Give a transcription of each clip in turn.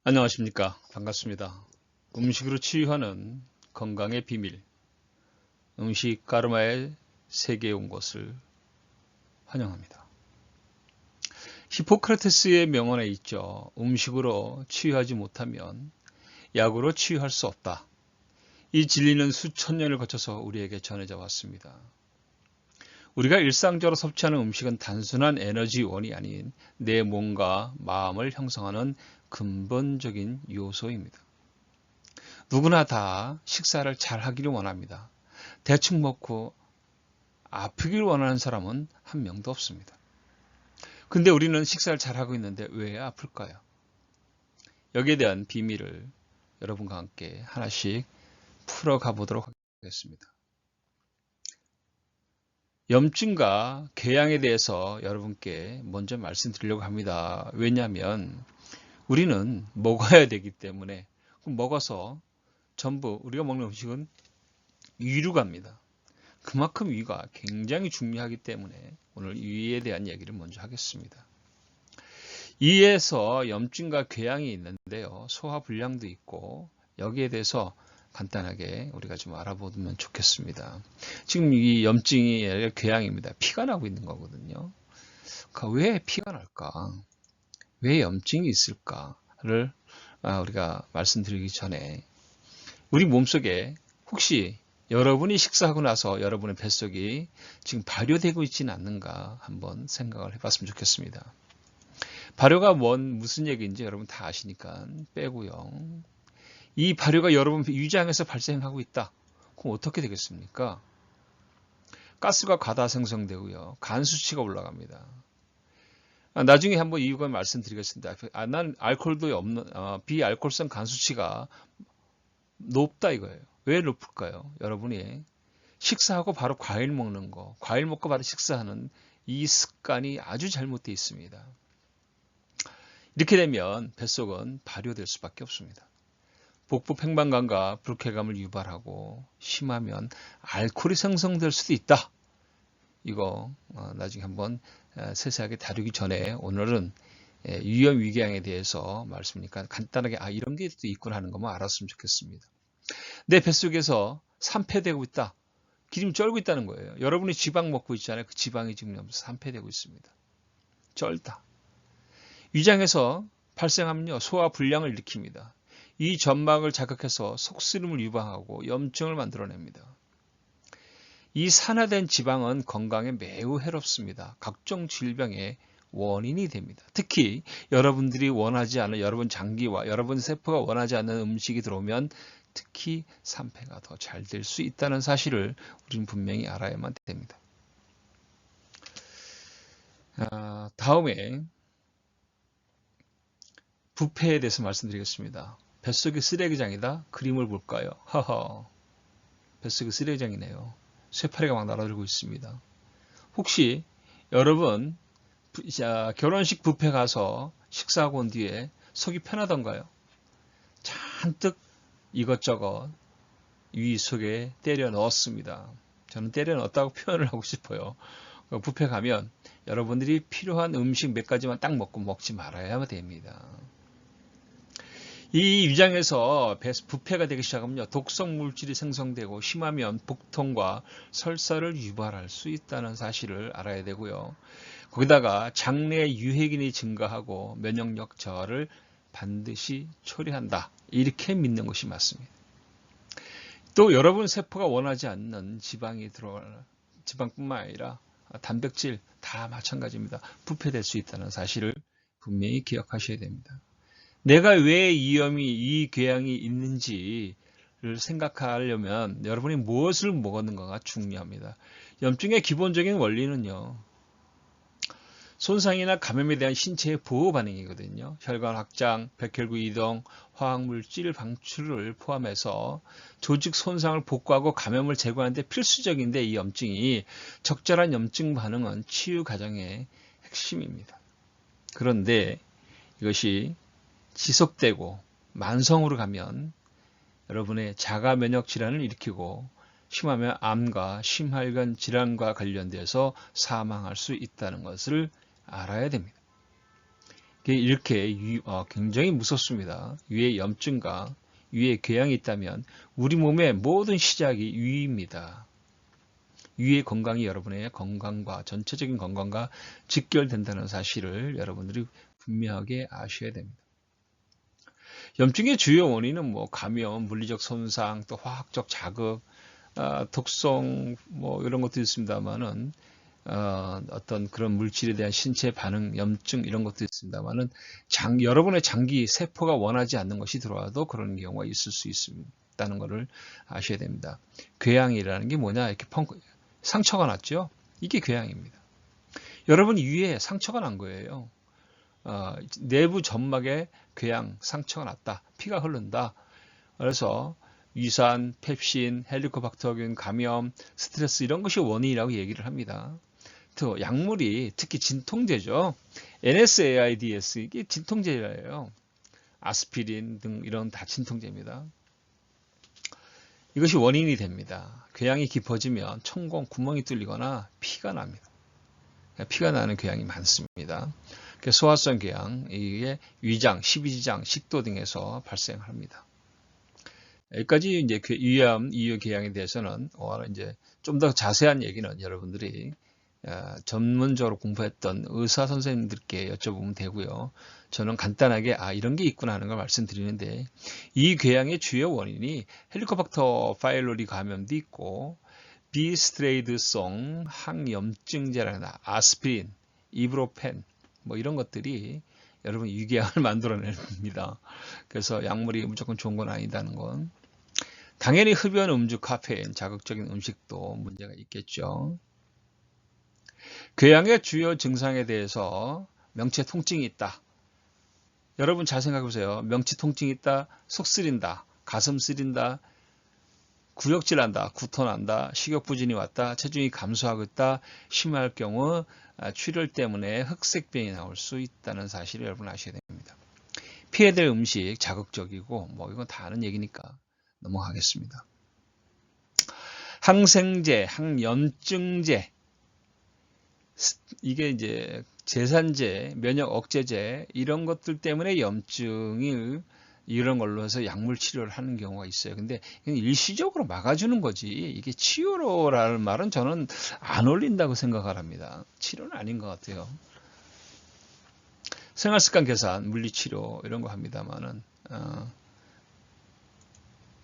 안녕하십니까. 반갑습니다. 음식으로 치유하는 건강의 비밀, 음식 가르마의 세계에 온 것을 환영합니다. 히포크라테스의 명언에 있죠. 음식으로 치유하지 못하면 약으로 치유할 수 없다. 이 진리는 수천 년을 거쳐서 우리에게 전해져 왔습니다. 우리가 일상적으로 섭취하는 음식은 단순한 에너지원이 아닌 내 몸과 마음을 형성하는 근본적인 요소입니다. 누구나 다 식사를 잘 하기를 원합니다. 대충 먹고 아프기를 원하는 사람은 한 명도 없습니다. 근데 우리는 식사를 잘 하고 있는데 왜 아플까요? 여기에 대한 비밀을 여러분과 함께 하나씩 풀어가 보도록 하겠습니다. 염증과 궤양에 대해서 여러분께 먼저 말씀드리려고 합니다. 왜냐하면 우리는 먹어야 되기 때문에 먹어서 전부 우리가 먹는 음식은 위로 갑니다. 그만큼 위가 굉장히 중요하기 때문에 오늘 위에 대한 얘기를 먼저 하겠습니다. 위에서 염증과 궤양이 있는데요. 소화불량도 있고 여기에 대해서 간단하게 우리가 좀 알아보면 좋겠습니다. 지금 이 염증이 아니라 궤양입니다. 피가 나고 있는 거거든요. 왜 피가 날까? 왜 염증이 있을까를 우리가 말씀드리기 전에 우리 몸속에 혹시 여러분이 식사하고 나서 여러분의 뱃속이 지금 발효되고 있지는 않는가 한번 생각을 해봤으면 좋겠습니다. 발효가 무슨 얘기인지 여러분 다 아시니까 빼고요. 이 발효가 여러분 위장에서 발생하고 있다. 그럼 어떻게 되겠습니까? 가스가 과다 생성되고요. 간 수치가 올라갑니다. 나중에 한번 이유가 말씀드리겠습니다. 난 알코올도 없는 비알코올성 간 수치가 높다 이거예요. 왜 높을까요? 여러분이 식사하고 바로 과일 먹는 거, 과일 먹고 바로 식사하는 이 습관이 아주 잘못되어 있습니다. 이렇게 되면 뱃속은 발효될 수밖에 없습니다. 복부 팽만감과 불쾌감을 유발하고 심하면 알코올이 생성될 수도 있다. 이거 나중에 한번 세세하게 다루기 전에 오늘은 위험 위궤양에 대해서 말씀이니까 간단하게 이런 게 또 있구나 하는 것만 알았으면 좋겠습니다. 내 뱃속에서 산패되고 있다. 기름이 쩔고 있다는 거예요. 여러분이 지방 먹고 있잖아요. 그 지방이 지금 산패되고 있습니다. 쩔다. 위장에서 발생하면요. 소화 불량을 일으킵니다. 이 점막을 자극해서 속쓰림을 유발하고 염증을 만들어냅니다. 이 산화된 지방은 건강에 매우 해롭습니다. 각종 질병의 원인이 됩니다. 특히 여러분들이 원하지 않은 여러분 장기와 여러분 세포가 원하지 않는 음식이 들어오면 특히 산패가 더 잘 될 수 있다는 사실을 우리는 분명히 알아야만 됩니다. 다음에 부패에 대해서 말씀드리겠습니다. 뱃속이 쓰레기장이다? 그림을 볼까요? 허허, 뱃속이 쓰레기장이네요. 쇠파리가 막 날아들고 있습니다. 혹시 여러분 결혼식 뷔페 가서 식사하고 온 뒤에 속이 편하던가요? 잔뜩 이것저것 위 속에 때려 넣었습니다. 저는 때려 넣었다고 표현을 하고 싶어요. 뷔페 가면 여러분들이 필요한 음식 몇 가지만 딱 먹지 말아야 됩니다. 이 위장에서 부패가 되기 시작하면요. 독성 물질이 생성되고 심하면 복통과 설사를 유발할 수 있다는 사실을 알아야 되고요. 거기다가 장내 유해균이 증가하고 면역력 저하를 반드시 처리한다. 이렇게 믿는 것이 맞습니다. 또 여러분 세포가 원하지 않는 지방이 들어와라. 지방뿐만 아니라 단백질 다 마찬가지입니다. 부패될 수 있다는 사실을 분명히 기억하셔야 됩니다. 내가 왜 이 궤양이 있는지를 생각하려면 여러분이 무엇을 먹었는가가 중요합니다. 염증의 기본적인 원리는요. 손상이나 감염에 대한 신체의 보호 반응이거든요. 혈관 확장, 백혈구 이동, 화학물질 방출을 포함해서 조직 손상을 복구하고 감염을 제거하는 데 필수적인데 이 염증이 적절한 염증 반응은 치유 과정의 핵심입니다. 그런데 이것이 지속되고 만성으로 가면 여러분의 자가 면역 질환을 일으키고 심하면 암과 심혈관 질환과 관련돼서 사망할 수 있다는 것을 알아야 됩니다. 이렇게 굉장히 무섭습니다. 위에 염증과 위에 궤양이 있다면 우리 몸의 모든 시작이 위입니다. 위의 건강이 여러분의 건강과 전체적인 건강과 직결된다는 사실을 여러분들이 분명하게 아셔야 됩니다. 염증의 주요 원인은 뭐 감염, 물리적 손상, 또 화학적 자극, 독성 뭐 이런 것도 있습니다만은 어떤 그런 물질에 대한 신체 반응, 염증 이런 것도 있습니다만은 여러분의 장기 세포가 원하지 않는 것이 들어와도 그런 경우가 있을 수 있다는 것을 아셔야 됩니다. 궤양이라는 게 뭐냐? 이렇게 상처가 났죠? 이게 궤양입니다. 여러분 위에 상처가 난 거예요. 내부 점막에 궤양 상처가 났다. 피가 흐른다. 그래서 위산, 펩신, 헬리코박터균, 감염, 스트레스 이런 것이 원인이라고 얘기를 합니다. 또 약물이 특히 진통제죠. NSAIDs 이게 진통제예요. 아스피린 등 이런 다 진통제입니다. 이것이 원인이 됩니다. 궤양이 깊어지면 천공, 구멍이 뚫리거나 피가 납니다. 피가 나는 궤양이 많습니다. 소화성 궤양, 이게 위장, 십이지장, 식도 등에서 발생합니다. 여기까지 이제 위암, 이유 궤양에 대해서는 이제 좀 더 자세한 얘기는 여러분들이 전문적으로 공부했던 의사 선생님들께 여쭤보면 되고요. 저는 간단하게 이런 게 있구나 하는 걸 말씀드리는데 이 궤양의 주요 원인이 헬리코박터 파일로리 감염도 있고 비스트레이드성 항염증제라는 아스피린, 이브로펜 뭐 이런 것들이 여러분 위궤양을 만들어냅니다. 그래서 약물이 무조건 좋은 건 아니다는 건. 당연히 흡연, 음주, 카페인, 자극적인 음식도 문제가 있겠죠. 궤양의 주요 증상에 대해서 명치 통증이 있다. 여러분 잘 생각해 보세요. 명치 통증이 있다, 속 쓰린다, 가슴 쓰린다, 구역질 난다, 구토난다, 식욕부진이 왔다, 체중이 감소하고 있다, 심할 경우 출혈 때문에 흑색병이 나올 수 있다는 사실을 여러분 아셔야 됩니다. 피해야 될 음식 자극적이고 뭐 이건 다 아는 얘기니까 넘어가겠습니다. 항생제, 항염증제 이게 이제 제산제, 면역 억제제 이런 것들 때문에 염증을 이런 걸로 해서 약물 치료를 하는 경우가 있어요. 근데 일시적으로 막아주는 거지 이게 치료라는 말은 저는 안 어울린다고 생각을 합니다. 치료는 아닌 것 같아요. 생활습관 개선, 물리치료 이런 거 합니다만은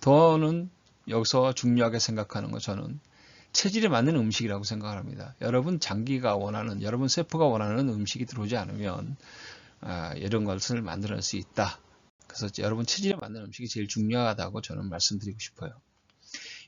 더는 여기서 중요하게 생각하는 거 저는 체질에 맞는 음식이라고 생각을 합니다. 여러분 장기가 원하는, 여러분 세포가 원하는 음식이 들어오지 않으면 이런 것을 만들어낼 수 있다. 그래서 여러분 체질에 맞는 음식이 제일 중요하다고 저는 말씀드리고 싶어요.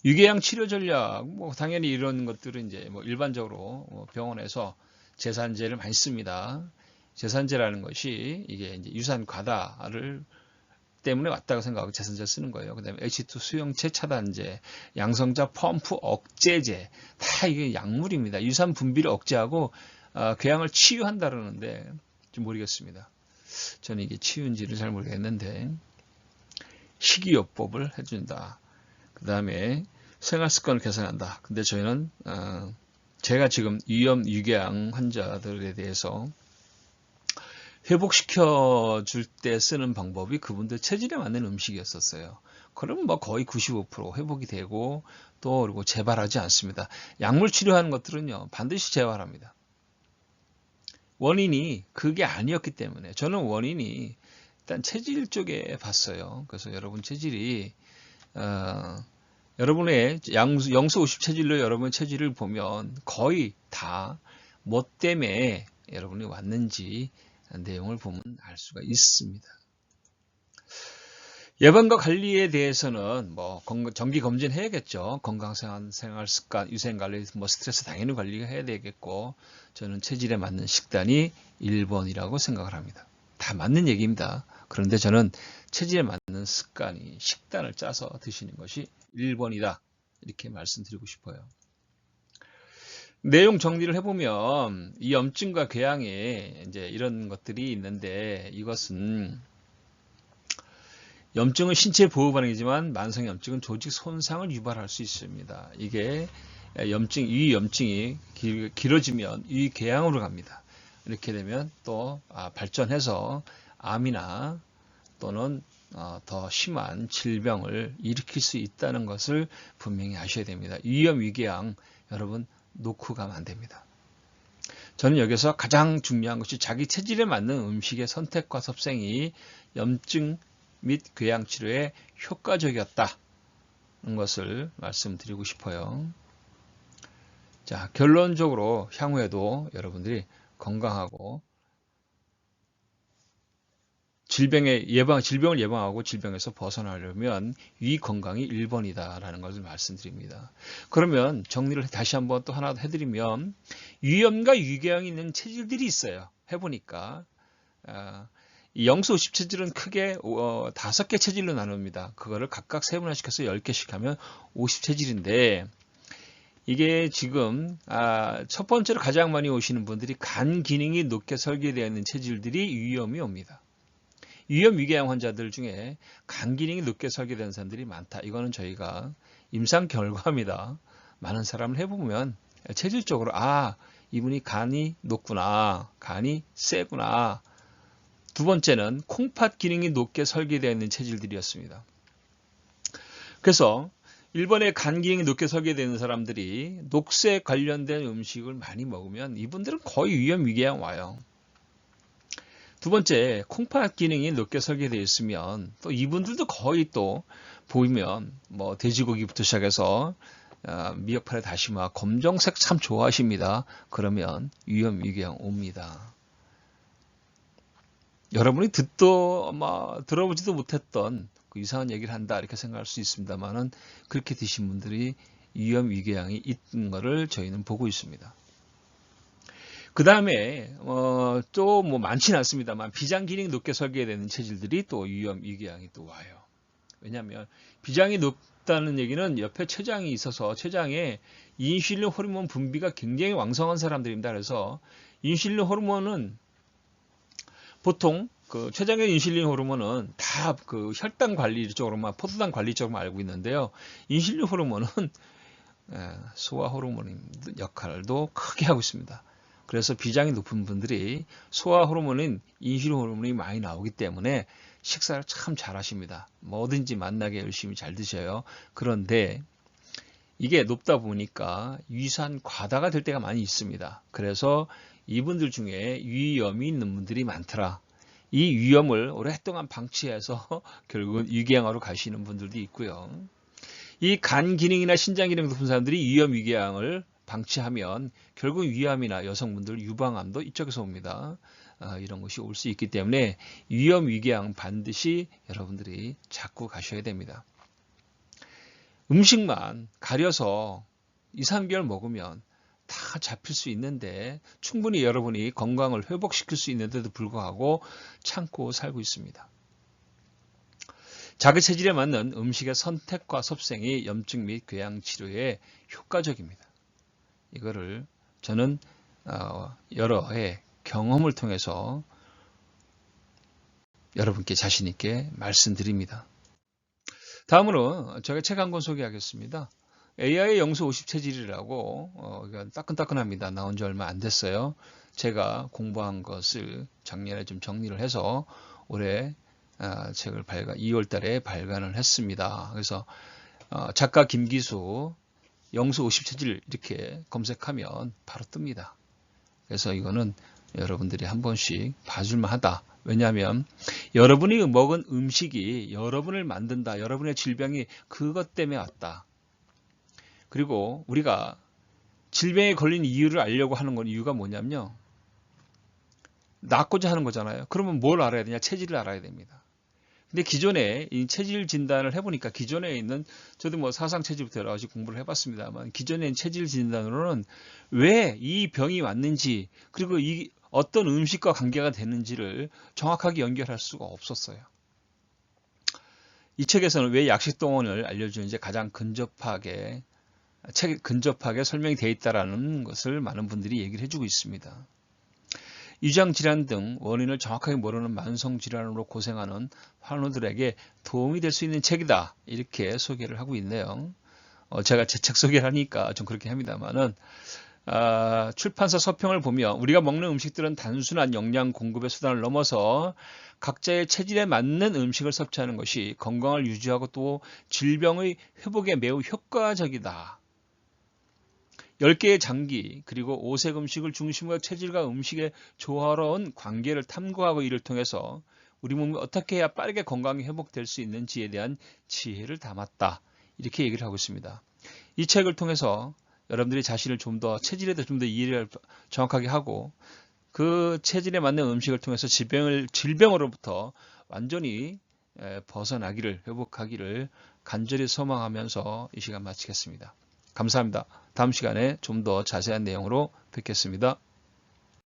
유궤양 치료 전략, 뭐 당연히 이런 것들은 이제 뭐 일반적으로 병원에서 제산제를 많이 씁니다. 제산제라는 것이 이게 이제 유산 과다를 때문에 왔다고 생각하고 제산제 쓰는 거예요. 그 다음에 H2 수용체 차단제, 양성자 펌프 억제제, 다 이게 약물입니다. 유산 분비를 억제하고 궤양을 치유한다 그러는데 좀 모르겠습니다. 저는 이게 치유인지를 잘 모르겠는데 식이요법을 해준다. 그 다음에 생활습관을 개선한다. 근데 저희는 제가 지금 위염, 유궤양 환자들에 대해서 회복시켜 줄 때 쓰는 방법이 그분들 체질에 맞는 음식이었었어요. 그러면 뭐 거의 95% 회복이 되고 또 그리고 재발하지 않습니다. 약물 치료하는 것들은요 반드시 재발합니다. 원인이 그게 아니었기 때문에 저는 원인이 일단 체질 쪽에 봤어요. 그래서 여러분 체질이 여러분의 영수 50 체질로 여러분의 체질을 보면 거의 다 뭐 때문에 여러분이 왔는지 내용을 보면 알 수가 있습니다. 예방과 관리에 대해서는 뭐 정기 검진 해야겠죠. 건강생활 습관, 위생관리, 뭐 스트레스 당연히 관리해야 되겠고 저는 체질에 맞는 식단이 1번이라고 생각을 합니다. 다 맞는 얘기입니다. 그런데 저는 체질에 맞는 습관이 식단을 짜서 드시는 것이 1번이다. 이렇게 말씀드리고 싶어요. 내용 정리를 해보면 이 염증과 궤양에 이제 이런 것들이 있는데 이것은 염증은 신체 보호 반응이지만 만성 염증은 조직 손상을 유발할 수 있습니다. 이게 위 염증이 길어지면 위 궤양으로 갑니다. 이렇게 되면 또 발전해서 암이나 또는 더 심한 질병을 일으킬 수 있다는 것을 분명히 아셔야 됩니다. 위험위궤양 여러분 놓고 가면 안 됩니다. 저는 여기서 가장 중요한 것이 자기 체질에 맞는 음식의 선택과 섭생이 염증 및 궤양 치료에 효과적이었다는 것을 말씀드리고 싶어요. 자, 결론적으로 향후에도 여러분들이 건강하고 질병을 예방하고 질병에서 벗어나려면 위 건강이 1번이다라는 것을 말씀드립니다. 그러면 정리를 다시 한번 또 하나 해드리면 위염과 위궤양이 있는 체질들이 있어요. 해보니까 이 영수 50 체질은 크게 5개 체질로 나눕니다. 그거를 각각 세분화시켜서 10개씩 하면 50 체질인데 이게 지금 첫 번째로 가장 많이 오시는 분들이 간 기능이 높게 설계되어 있는 체질들이 위염이 옵니다. 위염 위궤양 환자들 중에 간 기능이 높게 설계된 사람들이 많다. 이거는 저희가 임상 결과입니다. 많은 사람을 해보면 체질적으로 이분이 간이 높구나, 간이 세구나. 두 번째는 콩팥 기능이 높게 설계되어 있는 체질들이었습니다. 그래서 일본의 간 기능이 높게 설계되는 사람들이 녹색 관련된 음식을 많이 먹으면 이분들은 거의 위염 위궤양 와요. 두 번째, 콩팥 기능이 높게 설계되어 있으면 또 이분들도 거의 또 보이면 뭐 돼지고기부터 시작해서 미역파의 다시마, 검정색 참 좋아하십니다. 그러면 위염 위궤양 옵니다. 여러분이 들어보지도 못했던 그 이상한 얘기를 한다 이렇게 생각할 수 있습니다만은 그렇게 드신 분들이 위염 위궤양이 있는 것을 저희는 보고 있습니다. 그 다음에 또 많지는 않습니다만 비장 기능이 높게 설계되는 체질들이 또 위염 위궤양이 또 와요. 왜냐하면 비장이 높다는 얘기는 옆에 췌장이 있어서 췌장에 인슐린 호르몬 분비가 굉장히 왕성한 사람들입니다. 그래서 인슐린 호르몬은 보통 그 췌장의 인슐린 호르몬은 다 그 혈당 관리 쪽으로만 포도당 관리 쪽으로만 알고 있는데요. 인슐린 호르몬은 소화 호르몬 역할도 크게 하고 있습니다. 그래서 비장이 높은 분들이 소화 호르몬인 인슐린 호르몬이 많이 나오기 때문에 식사를 참 잘하십니다. 뭐든지 맛나게 열심히 잘 드셔요. 그런데 이게 높다 보니까 위산 과다가 될 때가 많이 있습니다. 그래서 이분들 중에 위염이 있는 분들이 많더라. 이 위염을 오랫동안 방치해서 결국은 위궤양으로 가시는 분들도 있고요. 이 간 기능이나 신장 기능 높은 사람들이 위염 위궤양을 방치하면 결국 위암이나 여성분들 유방암도 이쪽에서 옵니다. 이런 것이 올 수 있기 때문에 위염 위궤양 반드시 여러분들이 잡고 가셔야 됩니다. 음식만 가려서 2, 3개월 먹으면 다 잡힐 수 있는데 충분히 여러분이 건강을 회복시킬 수 있는데도 불구하고 참고 살고 있습니다. 자기 체질에 맞는 음식의 선택과 섭생이 염증 및 궤양 치료에 효과적입니다. 이거를 저는 여러 해 경험을 통해서 여러분께 자신 있게 말씀드립니다. 다음으로 제가 책 한 권 소개하겠습니다. AI의 영수 50 체질이라고 따끈따끈합니다. 나온 지 얼마 안 됐어요. 제가 공부한 것을 작년에 좀 정리를 해서 올해 책을 2월 달에 발간을 했습니다. 그래서 작가 김기수 영수 50 체질 이렇게 검색하면 바로 뜹니다. 그래서 이거는 여러분들이 한 번씩 봐줄만 하다. 왜냐하면 여러분이 먹은 음식이 여러분을 만든다. 여러분의 질병이 그것 때문에 왔다. 그리고 우리가 질병에 걸린 이유를 알려고 하는 건 이유가 뭐냐면요. 낫고자 하는 거잖아요. 그러면 뭘 알아야 되냐? 체질을 알아야 됩니다. 근데 기존에 이 체질 진단을 해보니까 기존에 있는 저도 사상 체질부터 여러 가지 공부를 해봤습니다만 기존에 있는 체질 진단으로는 왜 이 병이 왔는지 그리고 이 어떤 음식과 관계가 되는지를 정확하게 연결할 수가 없었어요. 이 책에서는 왜 약식동원을 알려주는지 가장 근접하게 설명이 되어 있다는 것을 많은 분들이 얘기를 해주고 있습니다. 위장질환 등 원인을 정확하게 모르는 만성질환으로 고생하는 환우들에게 도움이 될 수 있는 책이다. 이렇게 소개를 하고 있네요. 제가 제 책 소개를 하니까 좀 그렇게 합니다만은 출판사 서평을 보면 우리가 먹는 음식들은 단순한 영양 공급의 수단을 넘어서 각자의 체질에 맞는 음식을 섭취하는 것이 건강을 유지하고 또 질병의 회복에 매우 효과적이다. 10개의 장기 그리고 오색 음식을 중심으로 체질과 음식의 조화로운 관계를 탐구하고 이를 통해서 우리 몸이 어떻게 해야 빠르게 건강이 회복될 수 있는지에 대한 지혜를 담았다. 이렇게 얘기를 하고 있습니다. 이 책을 통해서 여러분들이 자신을 좀 더 체질에 대해 좀 더 이해를 정확하게 하고 그 체질에 맞는 음식을 통해서 질병으로부터 완전히 벗어나기를 회복하기를 간절히 소망하면서 이 시간 마치겠습니다. 감사합니다. 다음 시간에 좀 더 자세한 내용으로 뵙겠습니다.